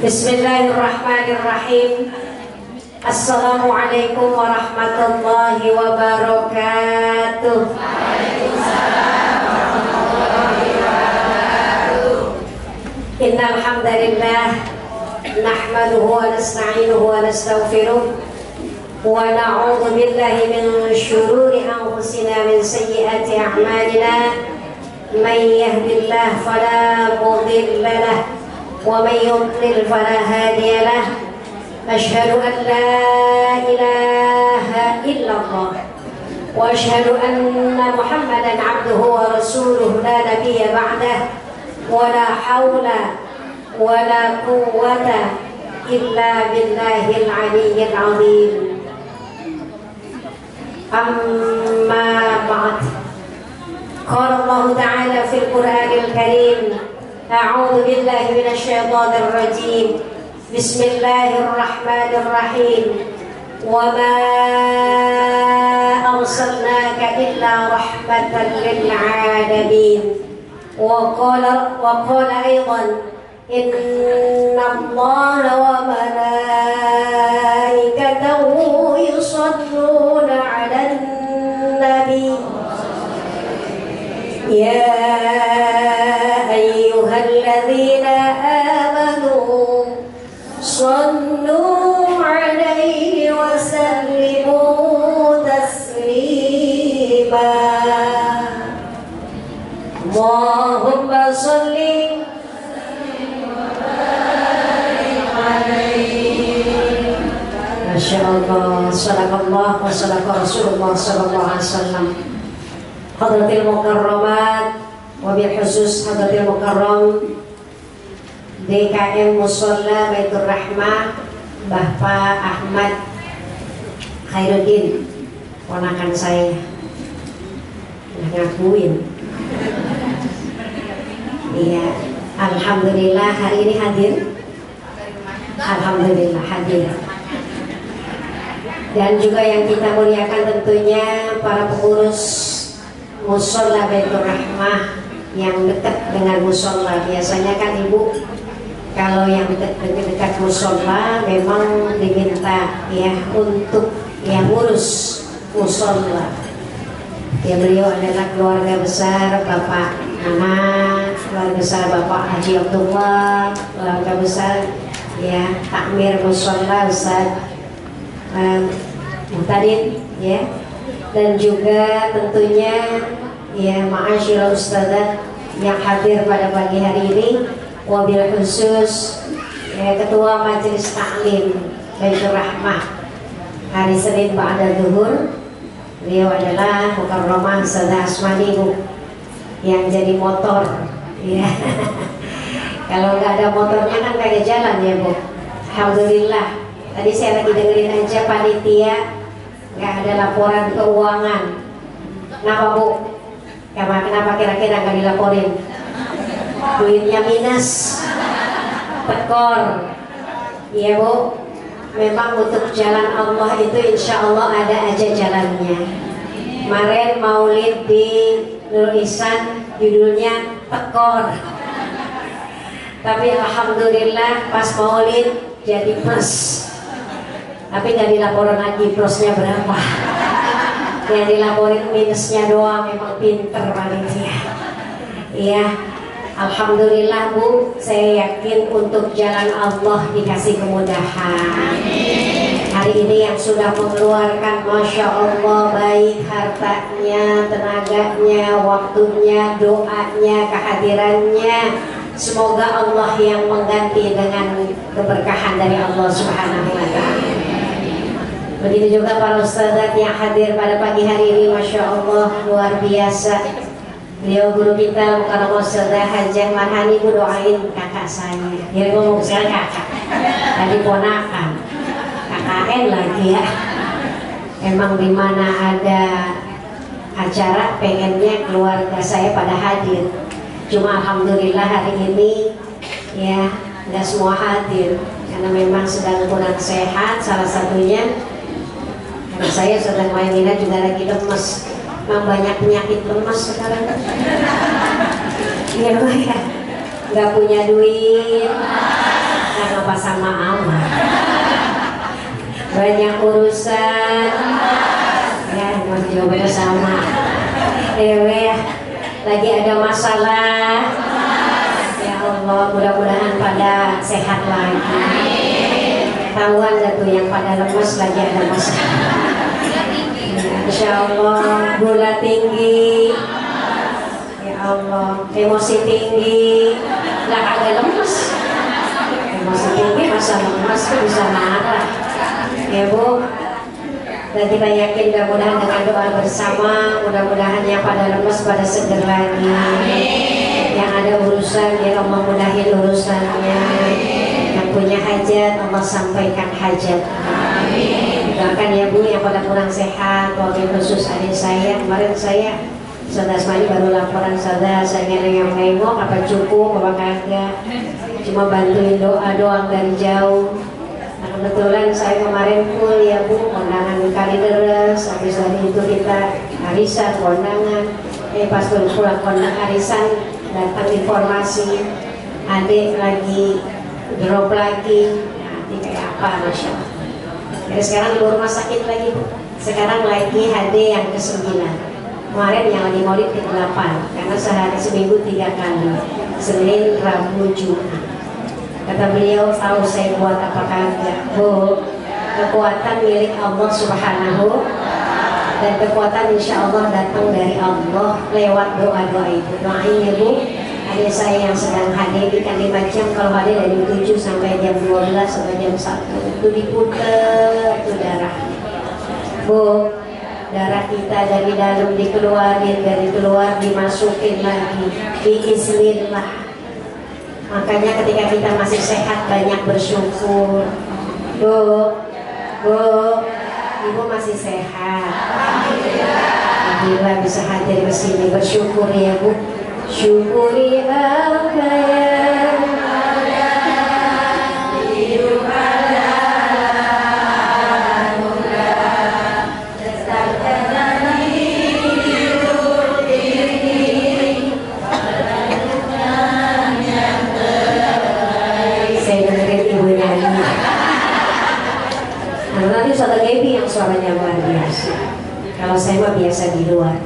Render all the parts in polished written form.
Bismillahirrahmanirrahim. Assalamualaikum warahmatullahi wabarakatuh. Waalaikumsalam warahmatullahi wabarakatuh. Innal hamdalillah nahmaduhu wa nasta'inuhu wa nastaghfiruh wa na'udzu billahi min shururi anfusina min sayyiati a'malina. Man yahdihillahu fala mudilla lahu ومن يضلل فلا هادي له أشهد أن لا إله إلا الله وأشهد أن محمدا عبده ورسوله لا نبي بعده ولا حول ولا قوة إلا بالله العلي العظيم أما بعد قال الله تعالى في القرآن الكريم أعوذ بالله من الشيطان الرجيم بسم الله الرحمن الرحيم وما أرسلناك إلا رحمة للعالمين وقال أيضا إن الله وملائكته يصلون على النبي يا أيها الذين آمنوا صلوا عليه وسلموا تسليما اللهم صل ما شاء الله صدق الله وصدق رسول الله صلى الله عليه وسلم. Hadratil Mukarramat, wabil khusus Hadratil Mukarram DKM Musholla Baitur Rahmah Bapak Ahmad Khairuddin, ponakan saya ngakuin. Iya, alhamdulillah hari ini hadir. Alhamdulillah hadir. Dan juga yang kita muliakan tentunya para pengurus Musholla Baitur Rahmah yang dekat dengan musholla. Biasanya kan ibu kalau yang dekat musholla memang diminta ya untuk yang ngurus musholla. Ya, beliau adalah keluarga besar Bapak Nana, keluarga besar Bapak Haji Abdullah, keluarga besar ya takmir musholla Ustaz Muhtadin ya. Dan juga tentunya ya ma'asyiral ustadzat yang hadir pada pagi hari ini, wabil khusus ya, Ketua Majelis Taklim Baitur Rahmah hari Senin ba'da zuhur. Beliau adalah Mukarramah Ustadzah Asmani Bu, yang jadi motor ya. Kalau nggak ada motornya kan kagak jalan ya Bu. Alhamdulillah. Tadi saya lagi dengerin aja panitia nggak ada laporan keuangan. Kenapa Bu? Kenapa kira-kira nggak dilaporin? Duitnya minus, tekor. Iya Bu. Memang untuk jalan Allah itu insya Allah ada aja jalannya. Kemarin maulid di Nurul Ihsan judulnya tekor. Tapi alhamdulillah pas maulid jadi plus. Tapi nggak dilaporin lagi plusnya berapa. Yang dilaporin minusnya doang. Memang pinter panitia. Iya, alhamdulillah Bu, saya yakin untuk jalan Allah dikasih kemudahan. Hari ini yang sudah mengeluarkan Masya Allah baik hartanya, tenaganya, waktunya, doanya, kehadirannya, semoga Allah yang mengganti dengan keberkahan dari Allah Subhanahu wa Ta'ala. Begitu juga para ustadzat yang hadir pada pagi hari ini, Masya Allah luar biasa. Beliau guru kita Mukarramah Ustadzah Hajah Marhani, Bu, doain kakak saya. Dia ngomong sekarang kakak, tadi ponakan, KKN lagi ya. Emang dimana ada acara pengennya keluarga saya pada hadir. Cuma alhamdulillah hari ini ya nggak semua hadir karena memang sedang kurang sehat, salah satunya. Karena saya sedang Maimina juga lagi lemes. Memang banyak penyakit lemes sekarang. Iya Bu ya. Nggak punya duit, nggak apa sama ama? Banyak urusan. Ya, mau jawabannya sama. Ya, lagi ada masalah. Ya Allah, mudah-mudahan pada sehat lagi. Tahuan dah tuh yang pada lemes lagi ada masalah. Insya Allah, gula tinggi. Ya Allah, emosi tinggi. Nggak ada lemes. Emosi tinggi masa lemes tuh bisa marah. Ya Bu, dan kita yakin mudah-mudahan dengan doa bersama, mudah-mudahan yang pada lemes pada seger lagi. Yang ada urusan, ya Allah mudahin urusannya. Yang punya hajat, Allah sampaikan hajat. Doakan ya Bu yang pada kurang sehat, wabil khusus adik saya. Kemarin saya Saudara Asmani baru laporan saudara saya yang nengok apa cukup apa kagak, cuma bantuin doa doang dari jauh. Nah, kebetulan saya kemarin full ya Bu, kondangan kali deres, habis dari itu kita arisan kondangan. Pas pulang kondangan arisan datang informasi adik lagi drop lagi, nanti kayak apa Masya Allah. Jadi sekarang di rumah sakit lagi Bu, sekarang lagi HD yang ke-9. Kemarin yang lagi maulid ke-8, karena sehari seminggu 3 kali, Senin, Rabu, Jumat. Kata beliau, tahu saya buat apa kagak? Bu, kekuatan milik Allah Subhanahu, dan kekuatan insya Allah datang dari Allah lewat doa-doa itu. Doain ya Bu, adik saya yang sedang hadir kan 5 jam, kalau hadir dari 7 sampai jam 12 sampai jam 1 itu diputer tuh darah. Bu, darah kita dari dalam dikeluarin, dari keluar dimasukin lagi, biiznillah. Makanya ketika kita masih sehat banyak bersyukur. Bu, Ibu masih sehat. Alhamdulillah bisa hadir ke sini, bersyukur ya Bu. Syukuri apa yang Saudara Gaby yang suaranya luar biasa. Kalau saya mah biasa di luar.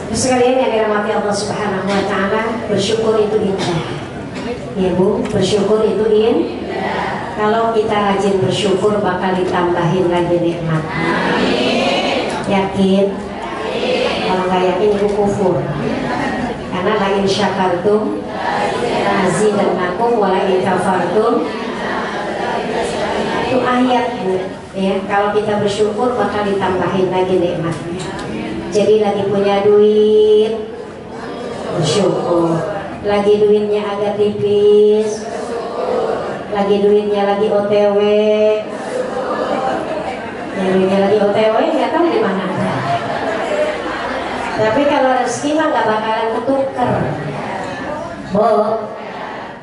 Sekalian yang dirahmati Allah Subhanahu wa Ta'ala, bersyukur itu indah. Ya Bu, bersyukur itu indah. Kalau kita rajin bersyukur bakal ditambahin lagi nikmatnya. Yakin? Kalau nggak yakin itu kufur. Karena la in syakartum azidannakum wa la in kafartum. Itu ayat Bu, ya. Kalau kita bersyukur bakal ditambahin lagi nikmatnya. Jadi lagi punya duit, bersyukur. Lagi duitnya agak tipis, lagi duitnya lagi OTW, ya duitnya lagi OTW nggak tahu di mana. Tapi kalau rezeki mah nggak bakalan ketuker. Bu,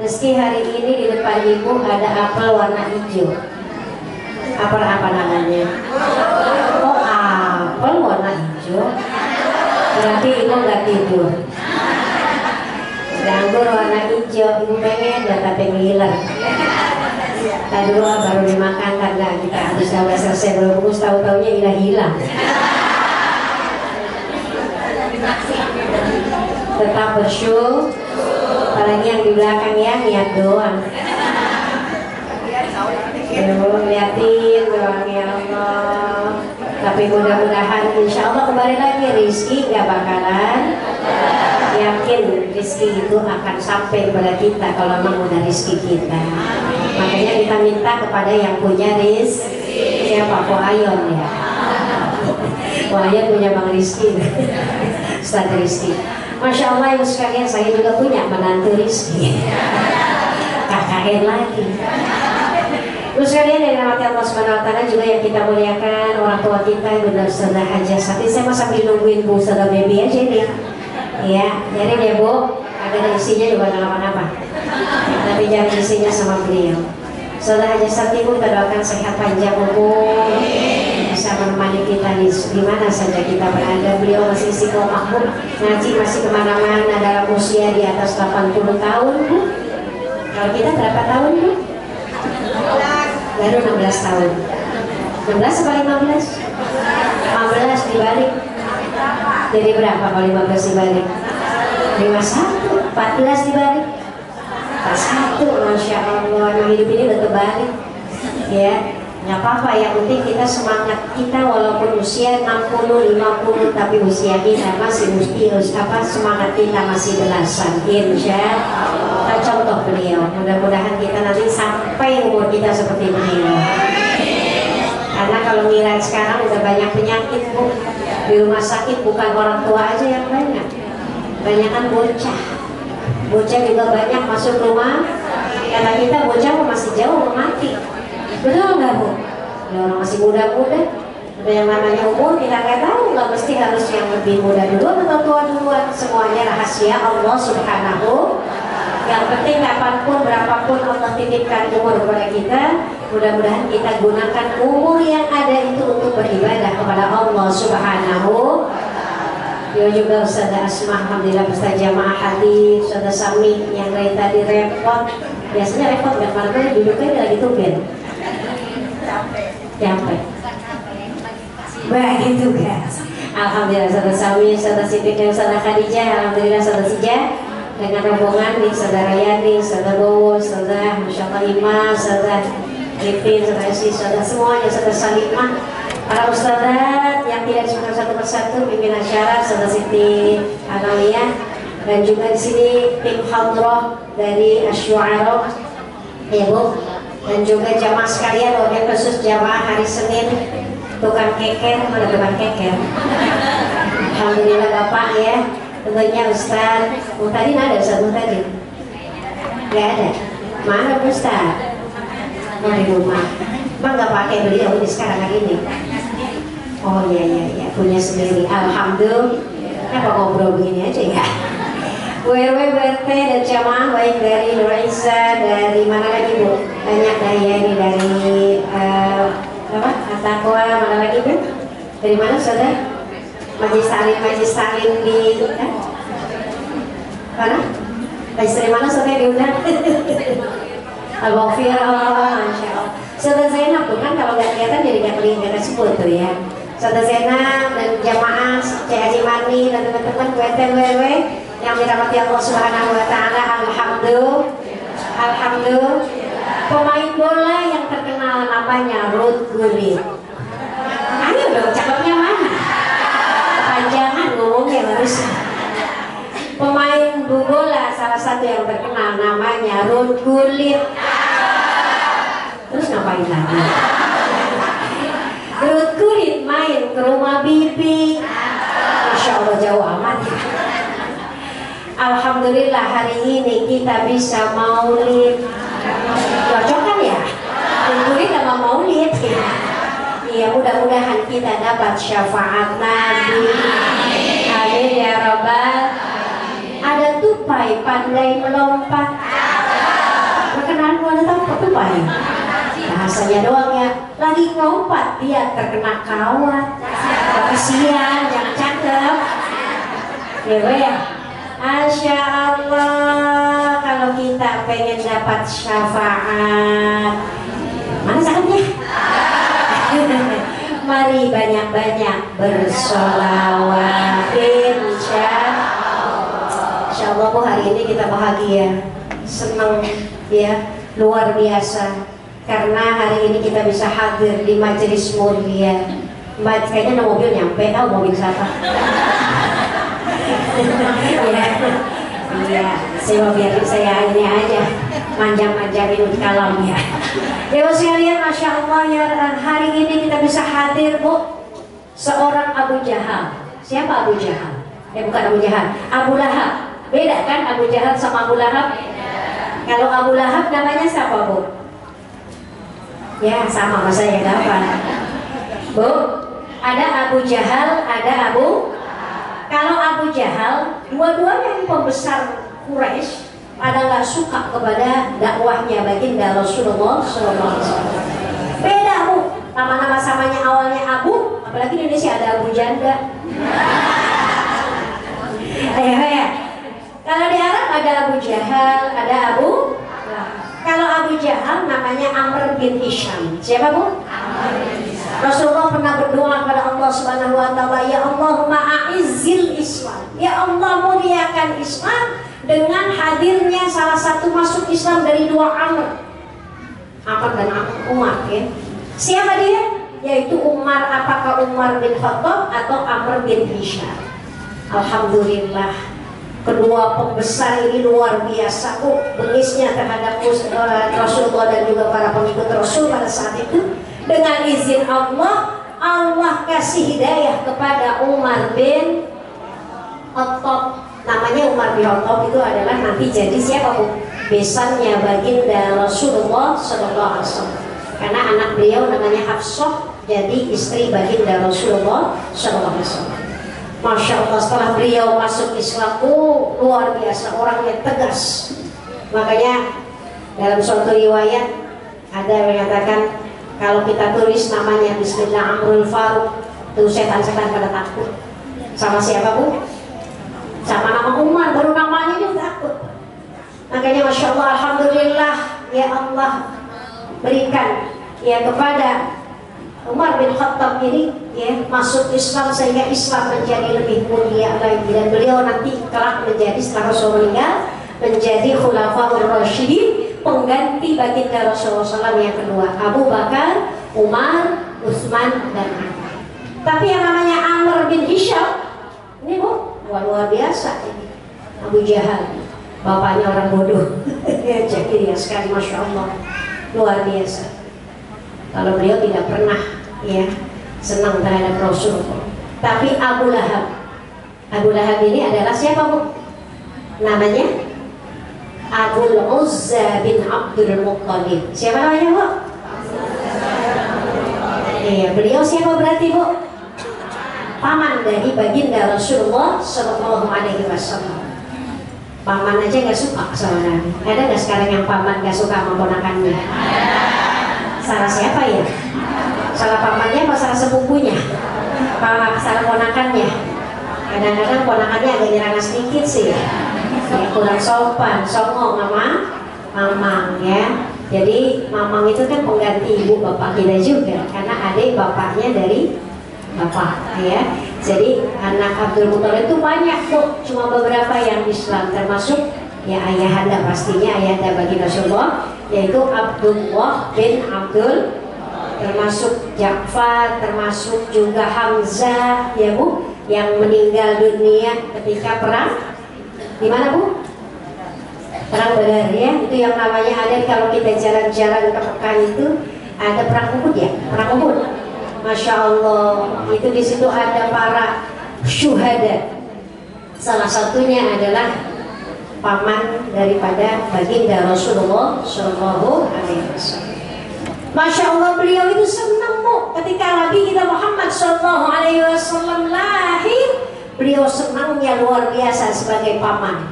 rezeki hari ini di depan Ibu ada apel warna hijau. Apa namanya? Oh, apel warna hijau. Berarti Ibu nggak tidur. Anggur warna hijau, Ibu pengen dan tapi ngiler. Tadi dulu baru dimakan karena kita habis selesai belum bungkus, tahu-taunya hilang. Tetap bersyukur, apalagi yang di belakang ya niat doang. Liatin doang ya Allah. Tapi mudah-mudahan insya Allah kembali lagi rizki gak bakalan. Yakin rizki itu akan sampai kepada kita kalau memang udah rizki kita. Makanya kita minta kepada yang punya rizki. Siapa? Ko Ayon ya. Ko Ayon punya Bang Rizki. Ustaz Rizki. Masya Allah ibu sekalian, saya juga punya menantu Rizki. KKN lagi. Terus kalian yang dirahmati Allah Subhanahu wa Ta'ala juga yang kita muliakan, orang tua kita benar sudah hajat. Tapi saya mau sambil nungguin Bu Saudara Baby aja nih. Ya, jadi deh Bu, ada isinya juga nggak apa-apa. Tapi jangan isinya sama beliau. Saudara Haji Sakti Bu, kita doakan sehat panjang umur, bisa menemani kita di mana saja kita berada. Beliau masih istiqomah Bu, ngaji masih kemana-mana dalam usia di atas 80 tahun Bu. Kalau kita berapa tahun Bu? Baru 16 tahun. 16 apa 15? 15 dibalik. Jadi berapa kalau 15 dibalik? 51. 14 dibalik. 41. Masya Allah. Yang hidup ini udah terbalik. Ya. Nggak apa-apa, yang penting kita semangat kita walaupun usia 60, 50 tapi usia kita masih semangat kita masih belasan. Insya Allah. Kita contoh beliau, mudah-mudahan kita nanti sampai umur kita seperti beliau. Karena kalau ngelihat sekarang udah banyak penyakit Bu. Di rumah sakit bukan orang tua aja yang banyak, banyak kan bocah. Bocah juga banyak masuk rumah. Karena kita bocah masih jauh mati. Betul nggak Bu? Ya, orang masih muda-muda. Ada yang namanya umur kita nggak tahu, nggak mesti harus yang lebih muda duluan atau tua duluan. Semuanya rahasia Allah Subhanahu. Yang penting kapanpun, berapapun Allah titipkan umur kepada kita, mudah-mudahan kita gunakan umur yang ada itu untuk beribadah kepada Allah Subhanahu. Yo juga Ustazah Asma, alhamdulillah Ustaz jamaah hadir, Ustazah Sami yang dari tadi repot. Biasanya repot nggak malam duduknya lagi tumben. Capek. Begitu guys. Alhamdulillah Ustazah Sami, Ustazah Siti, Ustazah Khadijah, alhamdulillah Ustazah Sijah dengan rombongan nih, Saudara Yani, Saudara Bowo, Saudara Masya Allah Ima, Saudara Lipin, Saudara Esi, Saudara semuanya, Saudara Salimah, para ustadzat yang tidak disebutkan satu persatu, pimpinan acara, Saudara Siti Analia, dan juga di sini tim Hadroh dari Asyu'ara, ya Bu, dan juga jamaah sekalian, wabil khusus jamaah hari Senin, tukang keker, mana tukang keker? Alhamdulillah Bapak ya. Tentunya Ustaz Muhtadin ada, Ustaz Muhtadin? Gak ada? Mana Ustaz? Oh di rumah. Emang gak pakai beli ini sekarang hari ini? Oh iya, punya sendiri. Alhamdulillah. Kenapa ngobrol begini aja ya? WW, BRT dan jamaah baik dari Nur Isa, dari mana lagi Bu? Banyak dari ini dari At-Taqwa, mana lagi Bu? Dari mana Saudara? Majlis Salim di mana? Majlis dari mana Saudara diundang? Al-Ghafirah, Masya Allah. Saudara Zainab tuh kan kalau nggak kelihatan jadi nggak sebut tuh ya. Saudara Zainab dan jamaah Cik Haji Mani dan teman-teman WTWW yang dirahmati Allah Subhanahu Wa Taala. Alhamdulillah. Pemain bola yang terkenal namanya Ruth Gullit. Ayo dong, cakepnya mana? Jangan ngomongnya harus. Pemain bola salah satu yang terkenal namanya Ruth Gullit. Terus ngapain lagi? Ruth Gullit main ke rumah bibi. Masya Allah jauh amat. Alhamdulillah hari ini kita bisa maulid. Cocok kan ya? Ruth Gullit sama maulid ya. Ya mudah-mudahan kita dapat syafaat Nabi. Amin ya Rabbal. Ada tupai pandai melompat. Perkenalan ada tupai. Bahasanya doang ya. Lagi ngompat dia terkena kawat. Kasihan yang cakep. Ya. Masya Allah. Kalau kita pengen dapat syafaat, mana cakepnya? Mari banyak-banyak bersolawat. Insya Allah Bu, hari ini kita bahagia, senang ya, luar biasa. Karena hari ini kita bisa hadir di majelis mulia. Kayaknya ada mobil nyampe, tahu mobil siapa? Iya, saya biar saya ini aja manjang-manjangin kalam ya. Dewa sekalian, Masya Allah ya, hari ini kita bisa hadir Bu, seorang Abu Jahal. Siapa Abu Jahal? Bukan Abu Jahal, Abu Lahab. Beda kan Abu Jahal sama Abu Lahab? Kalau Abu Lahab namanya siapa Bu? Ya sama saya dapat Bu. Ada Abu Jahal, ada Abu. Kalau Abu Jahal, dua-duanya pembesar Quraisy, pada nggak suka kepada dakwahnya baginda Rasulullah SAW. Beda Bu, nama-nama samanya awalnya Abu, apalagi di Indonesia ada Abu Janda. Ya. Kalau di Arab ada Abu Jahal, ada Abu. Kalau Abu Jahal namanya Amr bin Hisham. Siapa Bu? Rasulullah pernah berdoa kepada Allah Subhanahu wa taala, ya Allahumma a'izzil Islam. Ya Allah, muliakan Islam dengan hadirnya salah satu masuk Islam dari dua Amr. Amr dan Umar ya. Siapa dia? Yaitu Umar, apakah Umar bin Khattab atau Amr bin Hisham. Alhamdulillah, kedua pembesar ini luar biasa bengisnya terhadap Rasulullah dan juga para pengikut Rasul pada saat itu. Dengan izin Allah, Allah kasih hidayah kepada Umar bin Khattab. Namanya Umar bin Khattab itu adalah nanti jadi siapa Bu? Besannya baginda Rasulullah Sallallahu Alaihi Wasallam. Karena anak beliau namanya Hafsah, jadi istri baginda Rasulullah Sallallahu Alaihi Wasallam. Masya Allah, setelah beliau masuk Islam, luar biasa, orangnya tegas. Makanya dalam suatu riwayat ada yang mengatakan, kalau kita tulis namanya Bismillah Amrul Faruq, itu setan-setan pada takut. Sama siapa Bu? Sama nama Umar, baru namanya juga takut. Makanya Masya Allah, Alhamdulillah, ya Allah berikan ya kepada Umar bin Khattab ini ya masuk Islam sehingga Islam menjadi lebih mulia lagi, dan beliau nanti kelak menjadi setelah Rasul meninggal menjadi Khulafaur Rasyidin, pengganti baginda Rasulullah SAW yang kedua, Abu Bakar, Umar, Utsman dan Ali. Tapi yang namanya Amr bin Hisham ini Bu, luar biasa ini. Abu Jahal, bapaknya orang bodoh. Jadi ya sekali, Masya Allah, luar biasa. Kalau beliau tidak pernah ya senang terhadap Rasulullah. Tapi Abu Lahab ini adalah siapa Bu? Namanya Abul Uzza bin Abdul Muttalib. Siapa namanya Bu? Iya, beliau siapa berarti Bu? Paman dari baginda Rasulullah Sallallahu Alaihi Wasallam. Paman aja nggak suka sama Nabi. Ada nggak sekarang yang paman nggak suka sama ponakannya? Salah siapa ya? Salah pamannya apa salah sepupunya? Salah ponakannya? Kadang-kadang ponakannya agak nyerangan sedikit sih ya, kurang sopan, songong sama mamang ya. Jadi mamang itu kan pengganti ibu bapak kita juga, karena adik bapaknya dari bapak ya. Jadi anak Abdul Muthalib itu banyak tuh, cuma beberapa yang Islam, termasuk ya ayahanda, pastinya ayahanda bagi Rasulullah, yaitu Abdullah bin Abdul, termasuk Ja'far, termasuk juga Hamzah ya Bu, yang meninggal dunia ketika perang di mana Bu? Perang Badar ya. Itu yang namanya ada, kalau kita jalan-jalan ke Mekah itu ada perang Uhud ya, perang Uhud. Masya Allah, itu di situ ada para syuhada. Salah satunya adalah paman daripada baginda Rasulullah Shallallahu Alaihi Wasallam. Masya Allah, beliau itu senang Bu ketika Nabi kita Muhammad Shallallahu Alaihi Wasallam lahir. Beliau senangnya luar biasa sebagai paman.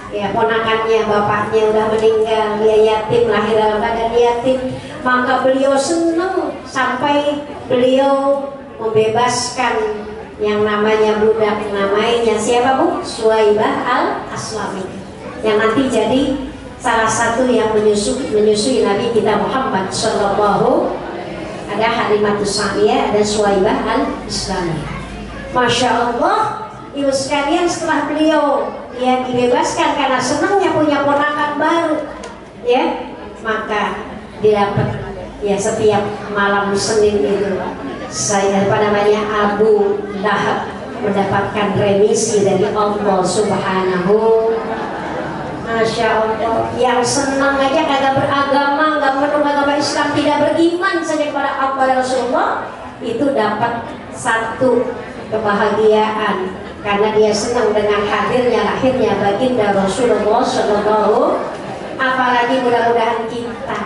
Ya, ponakannya bapaknya udah meninggal, dia yatim, lahir dalam keadaan yatim. Maka beliau senang sampai beliau membebaskan yang namanya budak, namanya siapa Bu? Suwaibah al-Aslami, yang nanti jadi salah satu yang menyusui Nabi kita Muhammad Sallallahu. Ada Halimatus Sa'diyah, ada Suwaibah al-Islami. Masya Allah, ibu sekalian, setelah beliau ya dibebaskan karena senangnya punya ponakan baru ya, maka didapat ya setiap malam Senin itu saya namanya Abu Lahab mendapatkan remisi dari Allah Subhanahu. Masya Allah, yang senang aja kagak beragama, nggak menurut agama Islam, tidak beriman saja kepada Rasulullah, itu dapat satu kebahagiaan karena dia senang dengan lahirnya baginda Rasulullah Sallallahu. Apalagi mudah-mudahan kita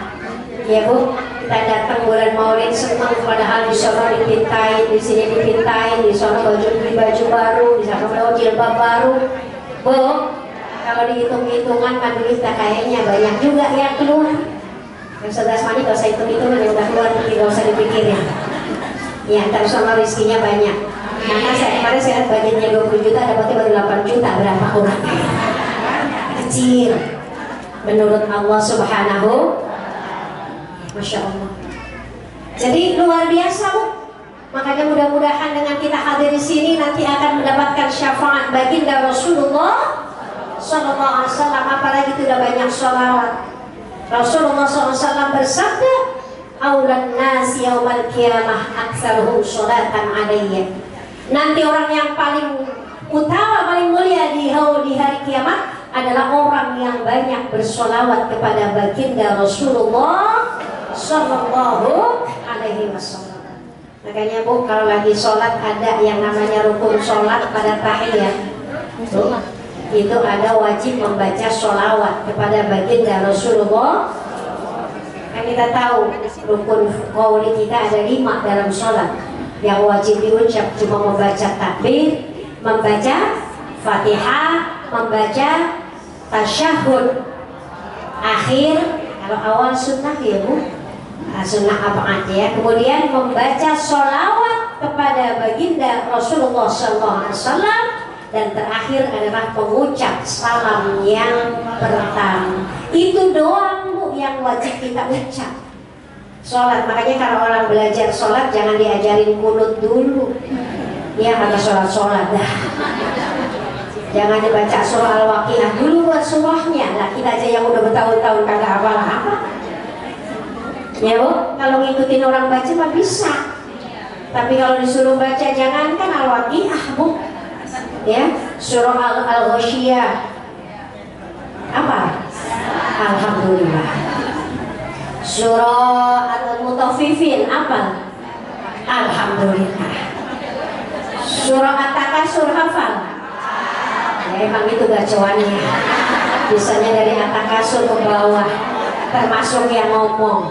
ya Bu, kita datang bulan Maulid senang, padahal di sana dipintain, di sini dipintain, di sana beli baju baru, di sana bawa jilbab baru Bu. Kalau dihitung-hitungan kan kita kayaknya banyak juga yang keluar. Yang sebelas mani kalau saya hitung-hitungan yang udah keluar, tidak usah dipikirin ya, terus sama rezekinya banyak. Karena kemarin saya lihat budgetnya 20 juta, dapatnya baru 8 juta, berapa orang? Kecil. menurut Allah Subhanahu. Masya Allah. Jadi luar biasa Bu. Makanya mudah-mudahan dengan kita hadir di sini nanti akan mendapatkan syafaat baginda Rasulullah Sallallahu Alaihi Wasallam. Apalagi sudah banyak sholawat. Rasulullah SAW bersabda, "Aulan nasi yaumal qiyamah aktsaruhum sholatan alayya." Nanti orang yang paling utama, paling mulia di hari kiamat adalah orang yang banyak bersolawat kepada baginda Rasulullah Sallallahu Alaihi Wasallam. Makanya Bu, kalau lagi sholat ada yang namanya rukun sholat pada tahiyat. Itu ada wajib membaca sholawat kepada baginda Rasulullah. Kan kita tahu rukun qauli kita ada 5 dalam sholat. Yang wajib diucap cuma membaca takbir, membaca Fatihah, membaca tasyahud akhir. Kalau awal sunnah ya Bu, sunnah apa aja ya. Kemudian membaca sholawat kepada baginda Rasulullah SAW. Dan terakhir adalah pengucap salam yang pertama. Itu doang Bu yang wajib kita ucap. Sholat, makanya kalau orang belajar sholat jangan diajarin kunut dulu. Ya kata sholat dah. Jangan dibaca surah Al-Waqiah dulu buat surahnya. Nah kita aja yang udah bertahun-tahun kagak apa-apa. Ya Bu, kalau ngikutin orang baca mah bisa. Tapi kalau disuruh baca jangankan Al-Waqiah Bu. Ya, surah Al-Ghasyiyah apa? Alhamdulillah. Surah Al-Mutaffifin apa? Alhamdulillah. Surah At-Takasur hafal? Ya, emang itu bacaannya. Bisanya dari At-Takasur ke bawah, termasuk yang ngomong.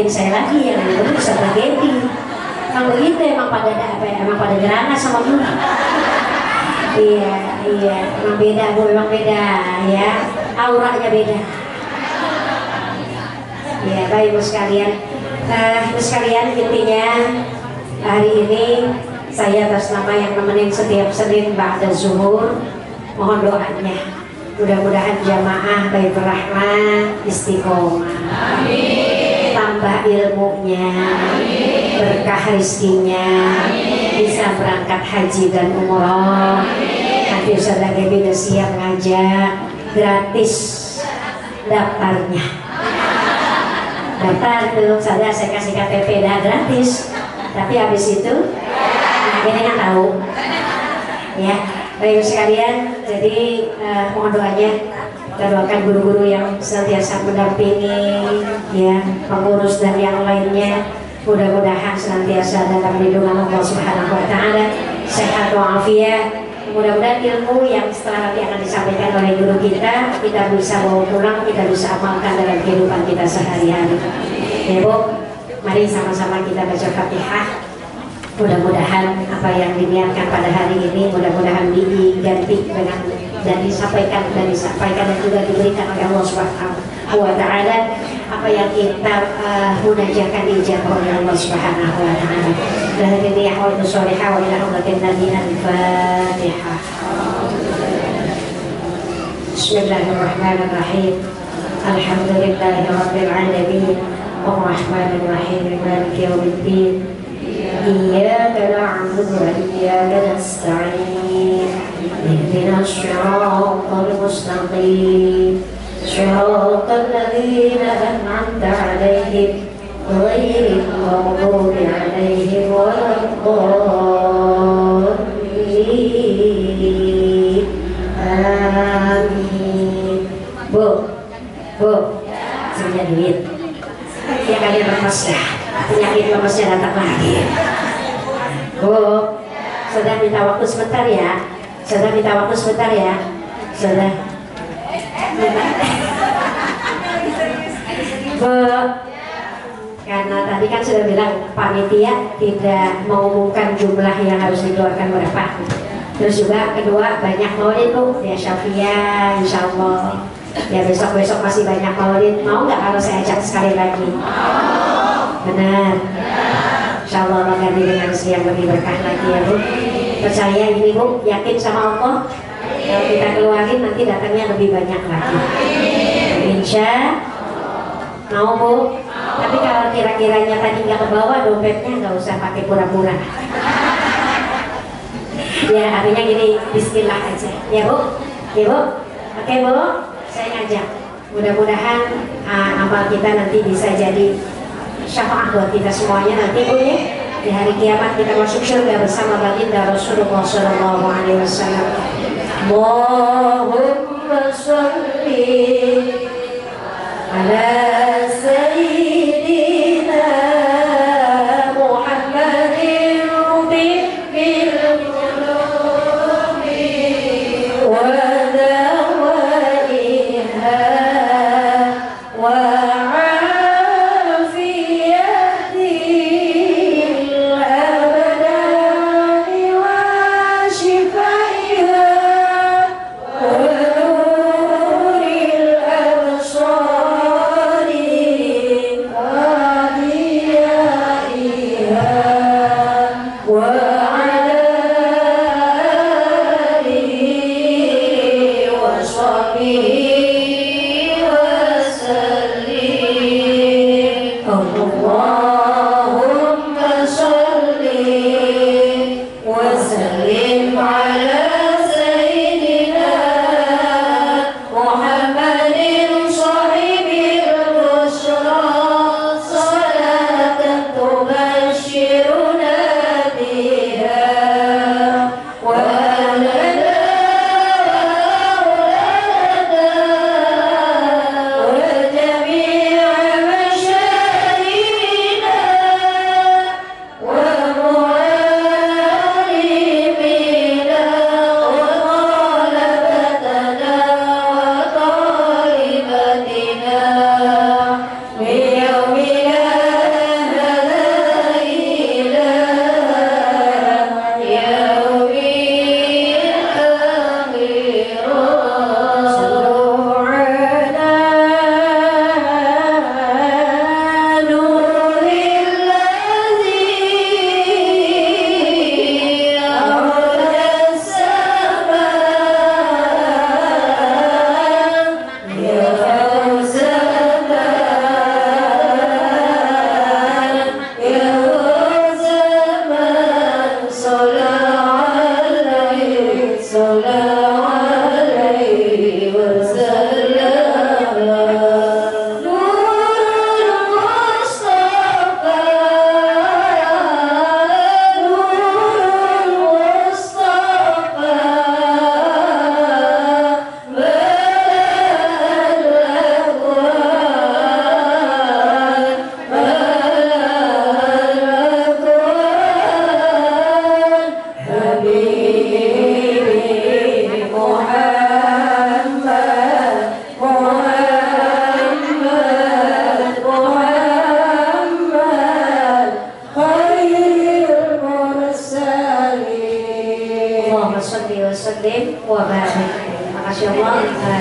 Saya lagi yang itu bisa berganti. Kalau itu emang pada gerana sama Bu. Iya, emang beda Bu, memang beda ya. Auranya beda. Ya, baik Bu sekalian. Bu sekalian, intinya hari ini saya atas nama yang nemenin setiap Senin ba'da zuhur, mohon doanya. Mudah-mudahan jamaah Baitur Rahmah istiqomah. Amin. Tambah ilmunya, berkah rezekinya, bisa berangkat haji dan umroh. Nanti Ustaz Gaby udah siap ngajak, gratis daftarnya. Daftar tuh, saya kasih KTP dah gratis. Tapi habis itu, ini yang tahu, ya. Baik sekalian, jadi mohon doanya. Kita doakan guru-guru yang senantiasa mendampingi, ya, pengurus dan yang lainnya. Mudah-mudahan senantiasa dalam lindungan Allah Subhanahu Wa Taala, sehat walafiat. Mudah-mudahan ilmu yang setelah nanti akan disampaikan oleh guru kita bisa bawa pulang, kita bisa amalkan dalam kehidupan kita sehari-hari. Ya Bu, mari sama-sama kita baca Fatihah. Mudah-mudahan apa yang diniatkan pada hari ini mudah-mudahan diganti dengan dan disampaikan dan juga diberikan oleh Allah Subhanahu Wa Taala. Apa yang kita munajatkan dijabah oleh Allah Subhanahu Wa Taala. Dan ini ahwal musholihah wa ila hurmatin nabi al-Fatihah. Bismillahirrahmanirrahim. Alhamdulillahirabbil alamin. Arrahmanirrahim. Maliki yaumiddin. Iyyaka na'budu wa iyyaka nasta'in. Ihdinas siratal mustaqim. Siratal ladzina an'amta 'alaihim ghairil maghdubi 'alaihim waladdallin. Amin. Bu, punya duit. Ya kalian lemes ya. Penyakit lemesnya datang lagi. Bu, sudah minta waktu sebentar ya. Sudah minta waktu sebentar ya. Sudah. Bu, karena tadi kan sudah bilang panitia tidak mengumumkan jumlah yang harus dikeluarkan berapa. Terus juga kedua banyak maulid Bu ya Syafia, insya Allah. Ya besok masih banyak maulid. Mau nggak kalau saya ajak sekali lagi? Benar. Insya Allah Allah ganti dengan yang lebih berkah lagi ya Bu. Percaya ini Bu, yakin sama Allah. Kalau kita keluarin nanti datangnya lebih banyak lagi. Insya mau Bu. Tapi kalau kira-kiranya tadi nggak kebawa dompetnya, nggak usah pakai pura-pura. Ya artinya gini, bismillah aja. Ya Bu, ya Bu. Oke Bu, saya ngajak. Mudah-mudahan amal kita nanti bisa jadi syafaat buat kita semuanya nanti Bu ya. Di hari kiamat kita masuk surga bersama baginda Rasulullah Sallallahu Alaihi Wasallam. Allahumma sholli ala sayyidina Muhammadin bil qulubi wa dawaiha wa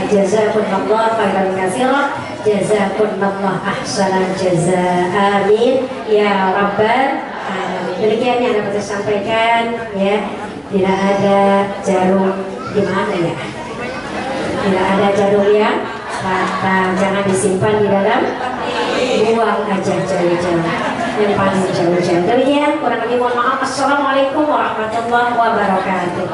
jazakumullah khairan katsiran, jazakumullah ahsanal jazaa. Amin ya rabbal alamin. Demikian yang dapat saya sampaikan ya. Tidak ada jarum di mana ya? Bila ada jarum yang patah, jangan disimpan di dalam, buang aja jauh-jauh, yang paling jauh-jauh. Demikian, kurang lebih mohon maaf. Assalamualaikum warahmatullahi wabarakatuh.